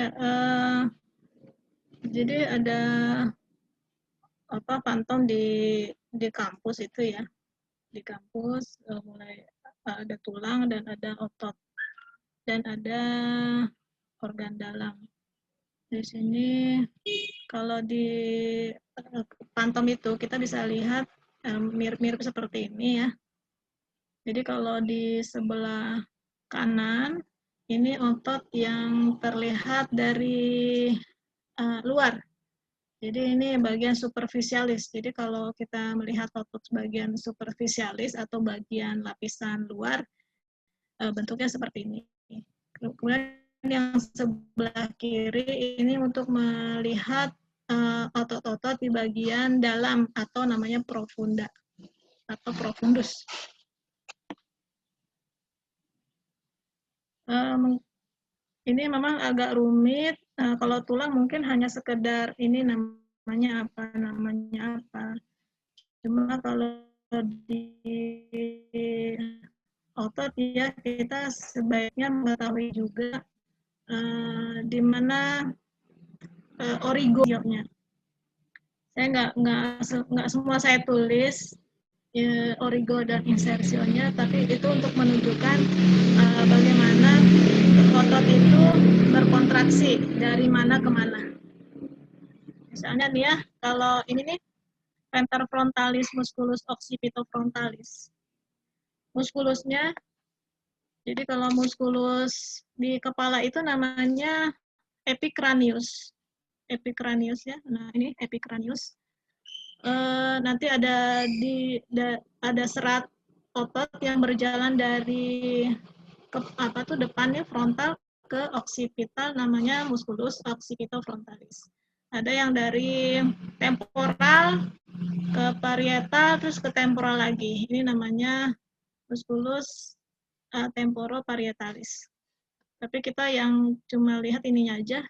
Ya, jadi ada Phantom di kampus itu ya. Di kampus mulai ada tulang dan ada otot dan ada organ dalam. Di sini kalau di Phantom itu kita bisa lihat mirip-mirip seperti ini ya. Jadi kalau di sebelah kanan ini otot yang terlihat dari luar. Jadi ini bagian superficialis. Jadi kalau kita melihat otot bagian superficialis atau bagian lapisan luar, bentuknya seperti ini. Kemudian yang sebelah kiri ini untuk melihat otot-otot di bagian dalam atau namanya profunda atau profundus. Ini memang agak rumit. Kalau tulang mungkin hanya sekedar ini namanya apa. Cuma kalau di otot ya kita sebaiknya mengetahui juga di mana origonya. Saya nggak semua saya tulis origo dan insersionya, tapi itu untuk menunjukkan bagaimana otot itu berkontraksi dari mana ke mana. Misalnya nih ya, kalau ini nih venter frontalis musculus occipitofrontalis. Muskulusnya, jadi kalau muskulus di kepala itu namanya epicranius. Epicranius ya. Nah, ini epicranius. Nanti ada ada serat otot yang berjalan dari depannya frontal ke occipital, namanya musculus occipitofrontalis. Ada yang dari temporal ke parietal terus ke temporal lagi. Ini namanya musculus temporoparietalis. Tapi kita yang cuma lihat ininya aja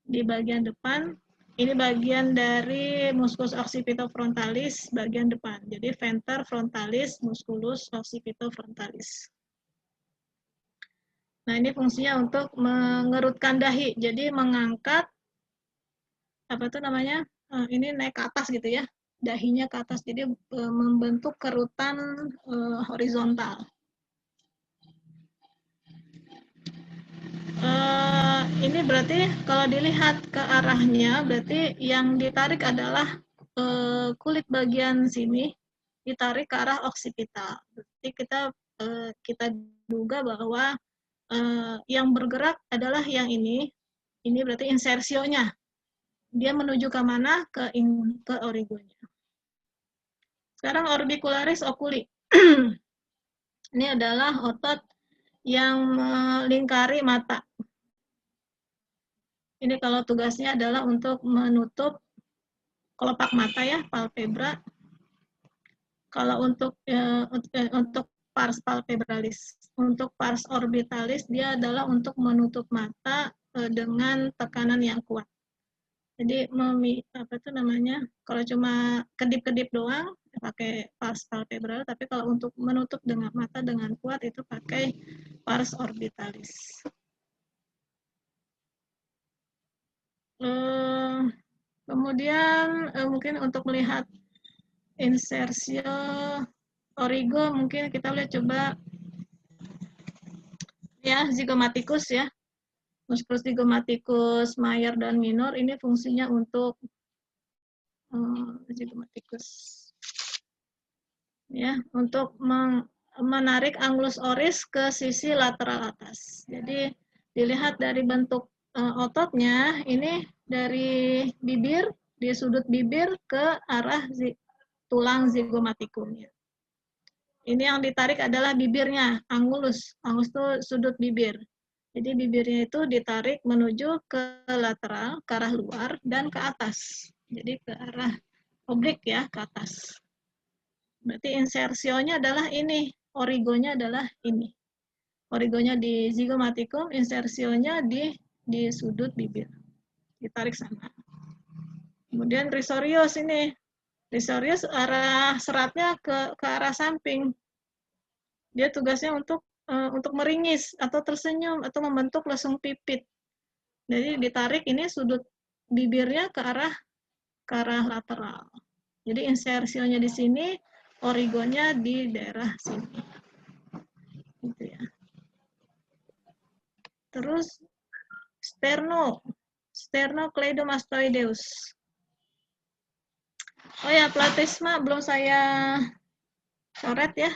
di bagian depan. Ini bagian dari musculus occipitofrontalis bagian depan. Jadi venter frontalis musculus occipitofrontalis. Nah, ini fungsinya untuk mengerutkan dahi. Jadi mengangkat ini naik ke atas gitu ya. Dahinya ke atas. Jadi membentuk kerutan horizontal. Ini berarti kalau dilihat ke arahnya, berarti yang ditarik adalah kulit bagian sini ditarik ke arah oksipital. Berarti kita duga bahwa yang bergerak adalah yang ini. Ini berarti insersionya. Dia menuju ke mana? Ke origonya. Sekarang orbicularis oculi. Ini adalah otot yang melingkari mata. Ini kalau tugasnya adalah untuk menutup kelopak mata ya, palpebra. Kalau untuk pars palpebralis, untuk pars orbitalis dia adalah untuk menutup mata dengan tekanan yang kuat. Jadi kalau cuma kedip-kedip doang pakai pars palpebral, tapi kalau untuk menutup dengan mata dengan kuat itu pakai pars orbitalis. Kemudian mungkin untuk melihat insersio origo, mungkin kita lihat coba ya zygomaticus ya. Musculus zygomaticus major dan minor ini fungsinya untuk zygomaticus ya, untuk menarik anglus oris ke sisi lateral atas. Jadi dilihat dari bentuk ototnya, ini dari bibir, di sudut bibir ke arah tulang zygomatikumnya. Ini yang ditarik adalah bibirnya, angulus. Angulus itu sudut bibir. Jadi bibirnya itu ditarik menuju ke lateral, ke arah luar, dan ke atas. Jadi ke arah oblik ya, ke atas. Berarti insersionya adalah ini, origonya adalah ini. Origonya di zygomatikum, insersionya di sudut bibir. Ditarik sana. Kemudian risorius ini. Risorius arah seratnya ke arah samping. Dia tugasnya untuk meringis atau tersenyum atau membentuk lesung pipit. Jadi ditarik ini sudut bibirnya ke arah lateral. Jadi insersionya di sini, origonya di daerah sini. Gitu ya. Terus sternocleidomastoideus. Oh ya, platisma belum saya coret ya.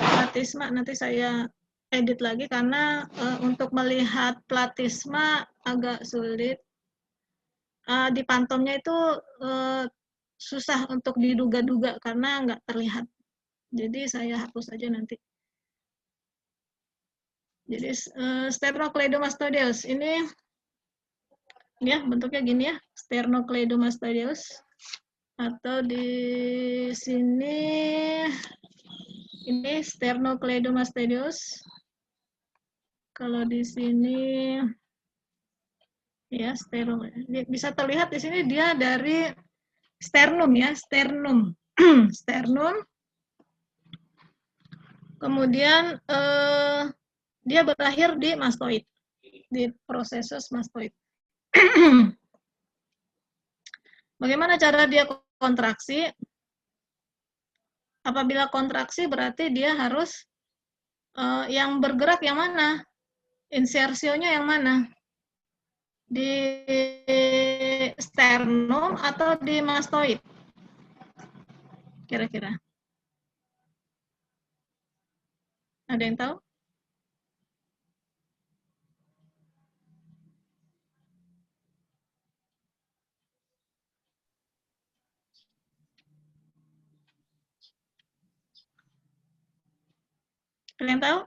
Platisma nanti saya edit lagi karena untuk melihat platisma agak sulit. Di pantomnya itu susah untuk diduga-duga karena nggak terlihat. Jadi saya hapus aja nanti. Jadi sternocleidomastoideus ini ya bentuknya gini ya, sternocleidomastoideus, atau di sini ini sternocleidomastoideus. Kalau di sini ya sternum, bisa terlihat di sini dia dari sternum ya, sternum. Sternum. Kemudian dia berakhir di mastoid, di prosesus mastoid. Bagaimana cara dia kontraksi? Apabila kontraksi berarti dia harus yang bergerak yang mana? Insersionya yang mana? Di sternum atau di mastoid? Kira-kira. Ada yang tahu? Kalian tahu?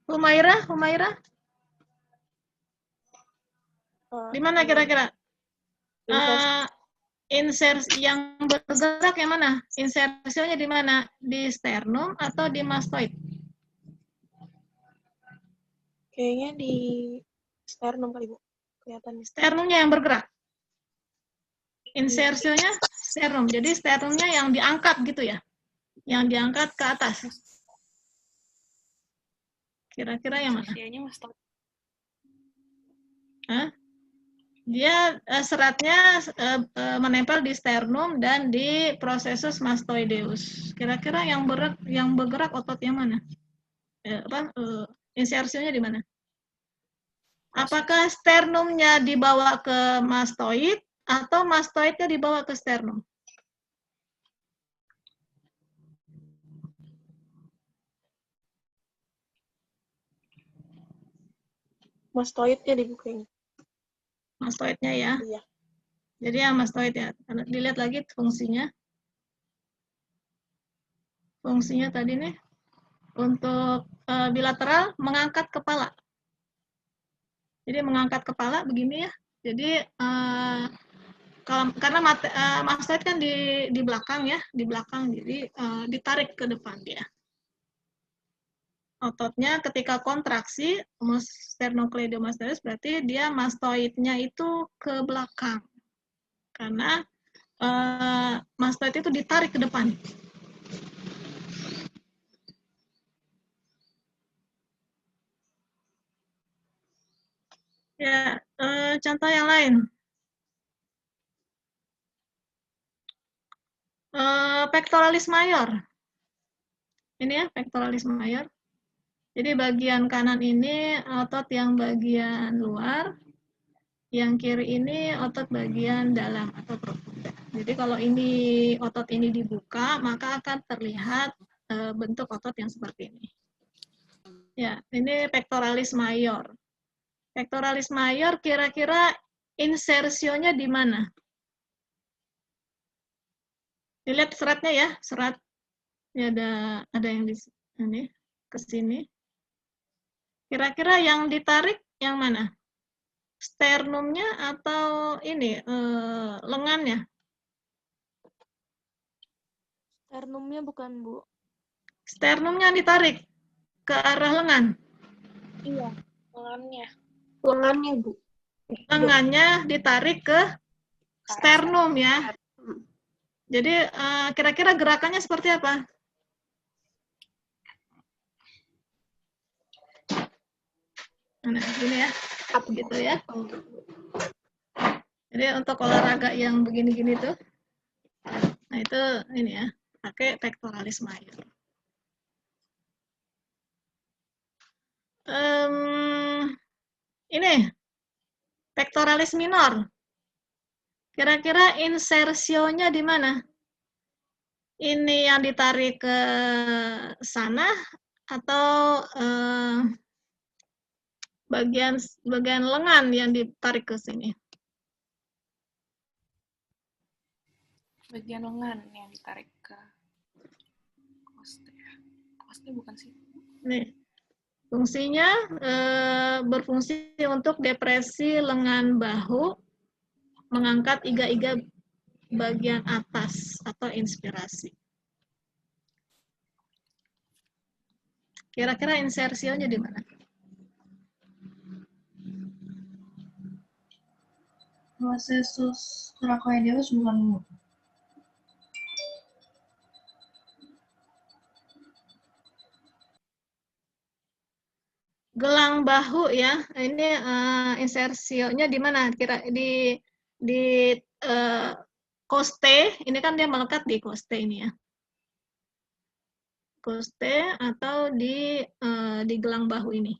Humaira? Di mana kira-kira? Insersi yang bergerak yang mana? Insersinya di mana? Di sternum atau di mastoid? Kayaknya di sternum kali, Bu. Kelihatan di sternumnya yang bergerak. Insersinya sternum. Jadi sternumnya yang diangkat gitu ya. Yang diangkat ke atas. Kira-kira yang mana? Hah? Dia seratnya menempel di sternum dan di prosesus mastoideus. Kira-kira yang bergerak otot yang mana? Insersinya di mana? Apakah sternumnya dibawa ke mastoid atau mastoidnya dibawa ke sternum? mastoidnya dibukain. Mastoidnya ya. Iya. Jadi ya mastoid ya. Dilihat lagi fungsinya. Fungsinya tadi nih untuk bilateral mengangkat kepala. Jadi mengangkat kepala begini ya. Jadi karena mastoid kan di belakang ya, di belakang. Jadi ditarik ke depan dia. Ototnya ketika kontraksi sternocleidomastoideus berarti dia mastoidnya itu ke belakang karena mastoid itu ditarik ke depan. Ya, contoh yang lain. Pectoralis major. Ini ya pectoralis major. Jadi bagian kanan ini otot yang bagian luar, yang kiri ini otot bagian dalam atau profunda. Jadi kalau ini otot ini dibuka, maka akan terlihat bentuk otot yang seperti ini. Ya, ini pectoralis major. Pectoralis major kira-kira insersionya di mana? Dilihat seratnya ya, serat. Ya, ada yang di sini, ke sini. Kira-kira yang ditarik yang mana? Sternumnya atau ini lengannya? Sternumnya bukan, Bu. Sternumnya ditarik ke arah lengan. Iya, lengannya. Lengannya, Bu. Lengannya ditarik ke sternum ya. Jadi kira-kira gerakannya seperti apa? Nah, gini ya, Up gitu ya. Oh, gitu. Jadi untuk olahraga yang begini-gini tuh, nah itu ini ya, pakai pectoralis major. Ini pectoralis minor. Kira-kira insersionya di mana? Ini yang ditarik ke sana atau bagian lengan yang ditarik ke sini? Bagian lengan yang ditarik ke koste. Koste bukan sih? Nih, fungsinya berfungsi untuk depresi lengan bahu, mengangkat iga-iga bagian atas atau inspirasi. Kira-kira insersionya di mana? Processus thoracoideus bukan. Gelang bahu ya, ini insersionya di mana? Kira di koste, ini kan dia melekat di koste ini ya. Koste atau di gelang bahu ini.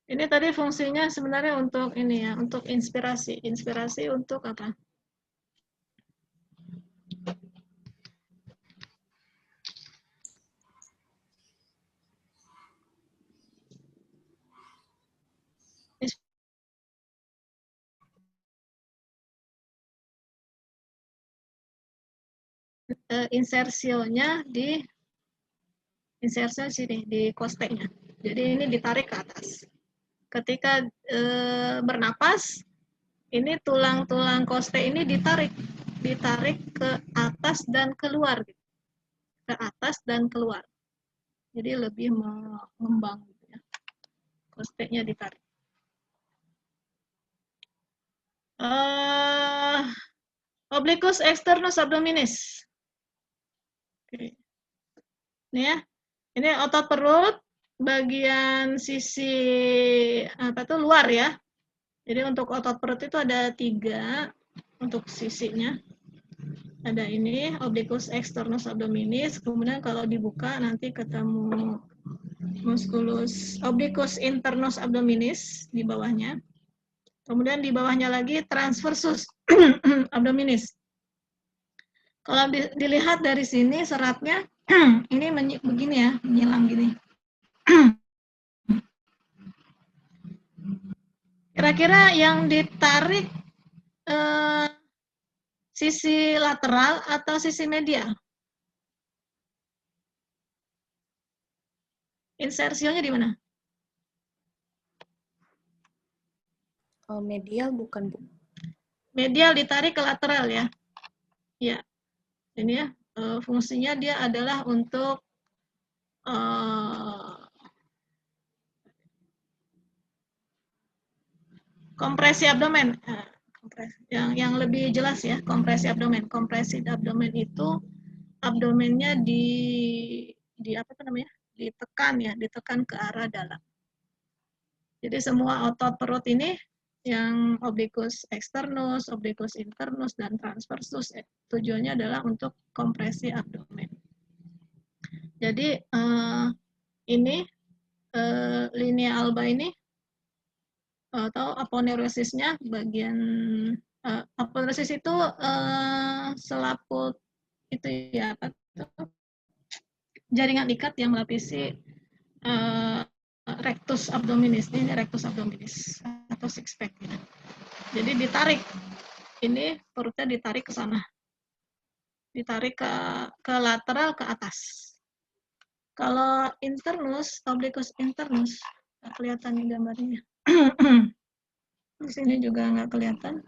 Ini tadi fungsinya sebenarnya untuk ini ya, untuk inspirasi. Inspirasi untuk apa? Insersionya di insersi sini di kostenya. Jadi ini ditarik ke atas. Ketika bernapas, ini tulang-tulang koste ini ditarik ke atas dan keluar, ke atas dan keluar. Jadi lebih mengembang, gitu ya. Kostenya ditarik. Obliquus externus abdominis. Oke. Ini ya, ini otot perut bagian sisi apa tuh luar ya. Jadi untuk otot perut itu ada 3 untuk sisinya. Ada ini obliquus externus abdominis, kemudian kalau dibuka nanti ketemu musculus obliquus internus abdominis di bawahnya. Kemudian di bawahnya lagi transversus abdominis. Kalau dilihat dari sini seratnya ini begini ya, menyilang gini. Kira-kira yang ditarik sisi lateral atau sisi medial? Insersionya di mana? Medial bukan, Bu. Medial ditarik ke lateral ya. Ya. Ini ya, fungsinya dia adalah untuk kompresi abdomen. Yang lebih jelas ya, kompresi abdomen. Kompresi abdomen itu abdomennya di apa namanya? Ditekan ya, ditekan ke arah dalam. Jadi semua otot perut ini yang obliquus externus, obliquus internus, dan transversus tujuannya adalah untuk kompresi abdomen. Jadi ini linea alba ini atau aponeurosisnya bagian aponeurosis itu selaput itu ya apa tuh, jaringan ikat yang melapisi rectus abdominis. Ini rectus abdominis atau six pack ya. Jadi ditarik, ini perutnya ditarik ke sana, ditarik ke lateral ke atas. Kalau internus, obliquus internus, nggak kelihatan nih gambarnya. Di sini juga nggak kelihatan.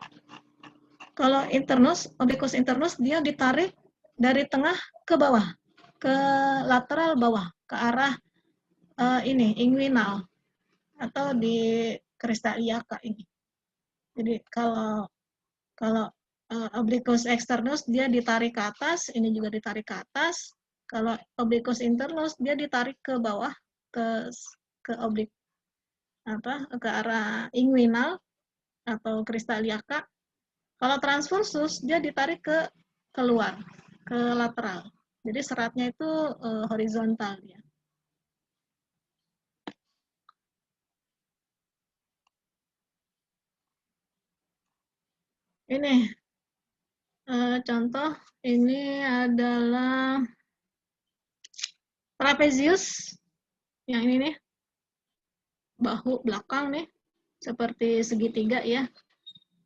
Kalau internus, obliquus internus, dia ditarik dari tengah ke bawah, ke lateral bawah, ke arah ini inguinal atau di Cristaliaca ini. Jadi kalau obliquus externus dia ditarik ke atas, ini juga ditarik ke atas. Kalau obliquus internus dia ditarik ke bawah ke oblik ke arah inguinal atau Cristaliaca. Kalau transversus dia ditarik ke keluar, ke lateral. Jadi seratnya itu horizontal ya. Ini contoh, ini adalah trapezius. Yang ini nih, bahu belakang nih, seperti segitiga ya.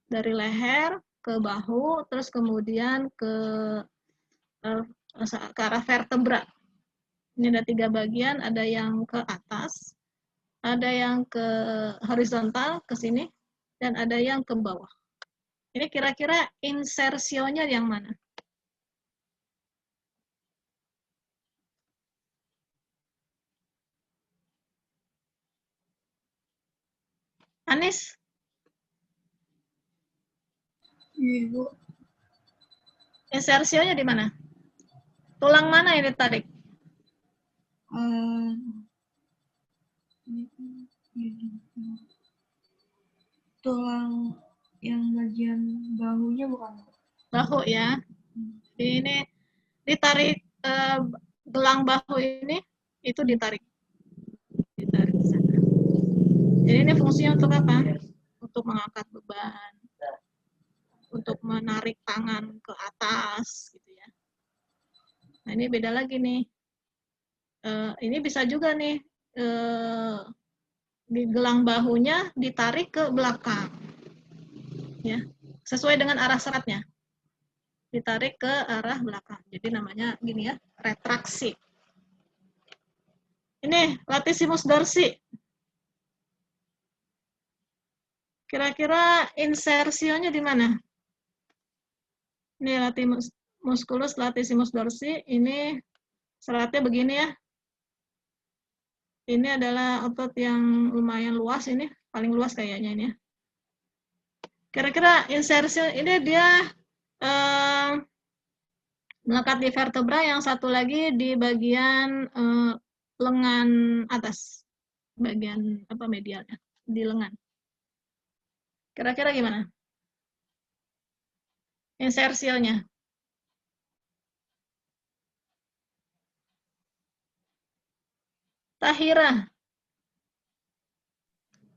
Dari leher ke bahu, terus kemudian ke arah vertebra. Ini ada 3 bagian, ada yang ke atas, ada yang ke horizontal, ke sini, dan ada yang ke bawah. Ini kira-kira insersionya yang mana? Anis? Ibu. Insersionya di mana? Tulang mana yang ditarik? Tulang yang bagian bahunya bukan? Bahu ya. Ini ditarik gelang bahu ini, itu ditarik. Ditarik ke sana. Jadi ini fungsinya untuk apa? Untuk mengangkat beban, untuk menarik tangan ke atas, gitu ya. Nah ini beda lagi nih. Ini bisa juga nih di gelang bahunya ditarik ke belakang, ya, sesuai dengan arah seratnya. Ditarik ke arah belakang. Jadi namanya gini ya, retraksi. Ini latissimus dorsi. Kira-kira insersionya di mana? Ini musculus latissimus dorsi. Ini seratnya begini ya. Ini adalah otot yang lumayan luas ini, paling luas kayaknya ini ya. Kira-kira insersi ini dia melekat di vertebra, yang satu lagi di bagian lengan atas, bagian apa medialnya di lengan. Kira-kira gimana insersionya? Tahira.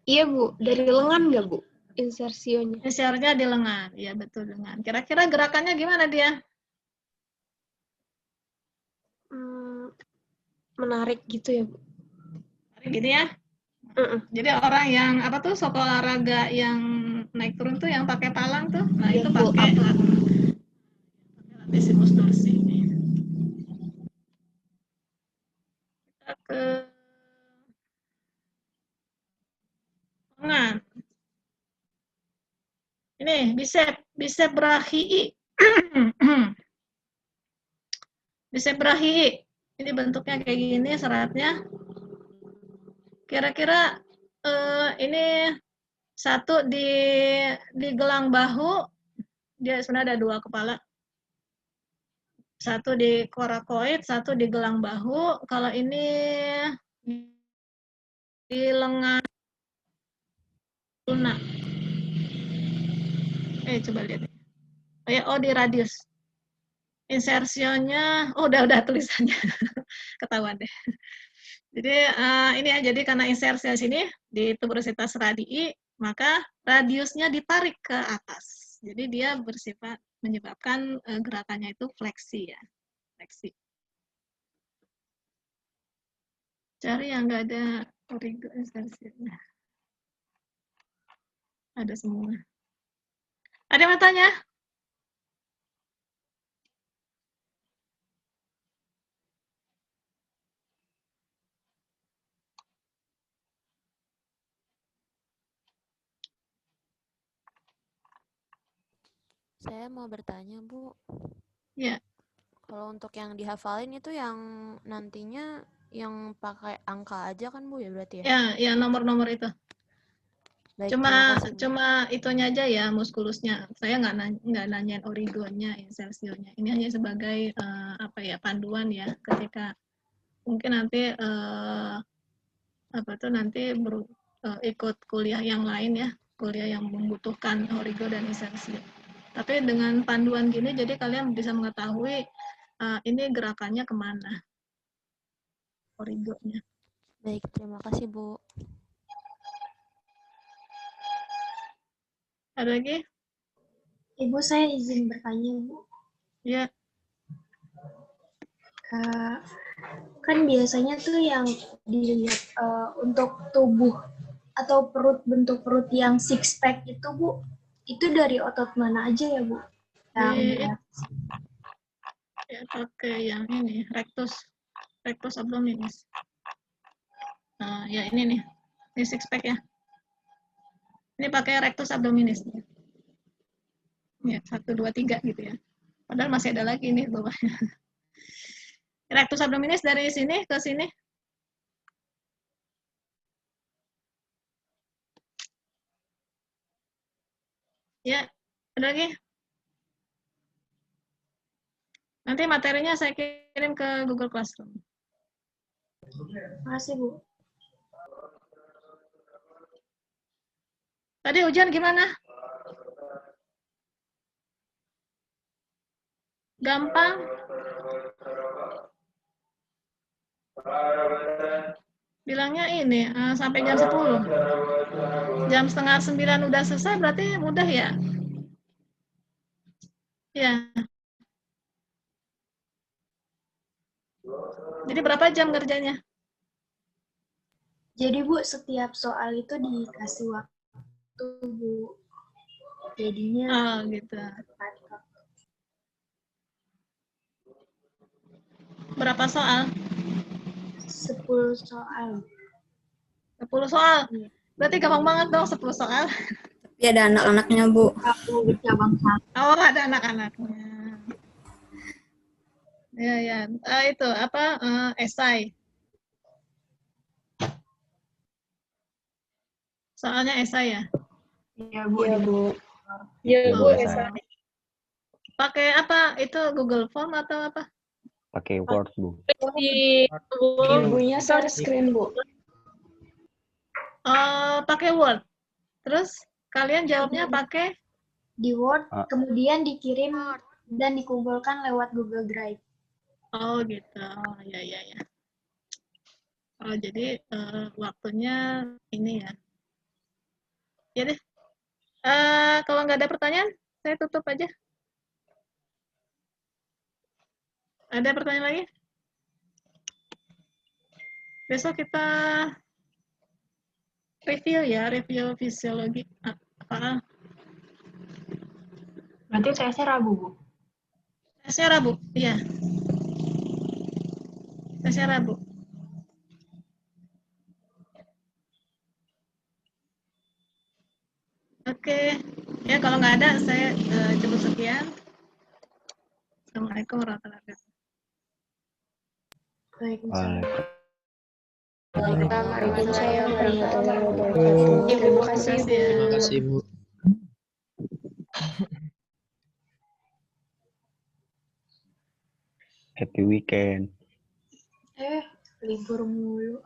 Iya Bu, dari lengan nggak Bu? Insersionya. Insernya di lengan, ya betul lengan. Kira-kira gerakannya gimana dia? Menarik gitu ya Bu? Gini ya. Jadi orang yang apa tuh sok olahraga yang naik turun tuh yang pakai palang tuh, nah Ya, itu pakai latissimus dorsi. Kita ke lengan. Ini bicep brachii. Bicep brachii. Ini bentuknya kayak gini seratnya. Kira-kira ini satu di gelang bahu, dia sebenarnya ada 2 kepala. Satu di coracoid, satu di gelang bahu. Kalau ini di lengan ulna. Coba lihat. Oh, di radius. Insersionya, udah tulisannya. Ketahuan deh. Jadi ini ya, jadi karena insersi sini di tuberositas radii, maka radiusnya ditarik ke atas. Jadi dia bersifat menyebabkan gerakannya itu fleksi ya, fleksi. Cari yang nggak ada origo insersi. Nah, ada semua. Ada yang mau tanya? Saya mau bertanya, Bu. Ya. Kalau untuk yang dihafalin itu yang nantinya yang pakai angka aja kan Bu ya berarti ya? Ya, ya nomor-nomor itu. Baik, terima kasih Bu. Cuma itunya aja ya, muskulusnya. Saya nggak nanyain origonya, insersionya. Ini hanya sebagai apa ya, panduan ya, ketika mungkin nanti ikut kuliah yang lain ya, kuliah yang membutuhkan origo dan insersio. Tapi dengan panduan gini, jadi kalian bisa mengetahui ini gerakannya kemana, origonya. Baik, terima kasih Bu. Ada lagi? Ibu, saya izin bertanya, Bu. Ya. Kan biasanya tuh yang dilihat untuk tubuh atau bentuk perut yang six pack itu, Bu, itu dari otot mana aja ya, Bu? Yang Ya, pakai yang ini, rectus abdominis. Ya ini nih, ini six pack ya. Ini pakai rectus abdominis. Ya, 1, 2, 3 gitu ya. Padahal masih ada lagi nih bawahnya. Rectus abdominis dari sini ke sini. Ya, ada lagi? Nanti materinya saya kirim ke Google Classroom. Makasih, Bu. Tadi ujian gimana? Gampang? Bilangnya ini, sampai jam 10. Jam setengah 9 udah selesai, berarti mudah ya? Ya. Jadi berapa jam kerjanya? Jadi, Bu, setiap soal itu dikasih waktu, Bu. Jadinya gitu. tepat. Berapa soal? 10 soal. 10 soal? Iya. Berarti gampang banget dong 10 soal. Tapi ada anak-anaknya, Bu. Oh, ada anak-anaknya. Ya. Itu apa? Esai. Soalnya esai ya? Iya, Bu. Iya, Bu. Esai. Pakai apa? Itu Google Form atau apa? Pakai Word, Bu. Di ibunya share screen, Bu. Pakai Word. Terus kalian jawabnya pakai? Di Word, kemudian dikirim dan dikumpulkan lewat Google Drive. Oh gitu. Oh, ya. Oh, jadi waktunya ini ya. Ya deh. Kalau nggak ada pertanyaan, saya tutup aja. Ada pertanyaan lagi? Besok kita review fisiologi. Apa? Berarti tesnya Rabu, Bu. Tesnya Rabu, iya. Tesnya Rabu. Oke. Ya, kalau nggak ada, saya cukup sekian. Assalamualaikum warahmatullahi wabarakatuh. Waalaikumsalam warahmatullahi wabarakatuh. Terima kasih, Bu. Terima kasih, Bu. Happy weekend. Libur mulu.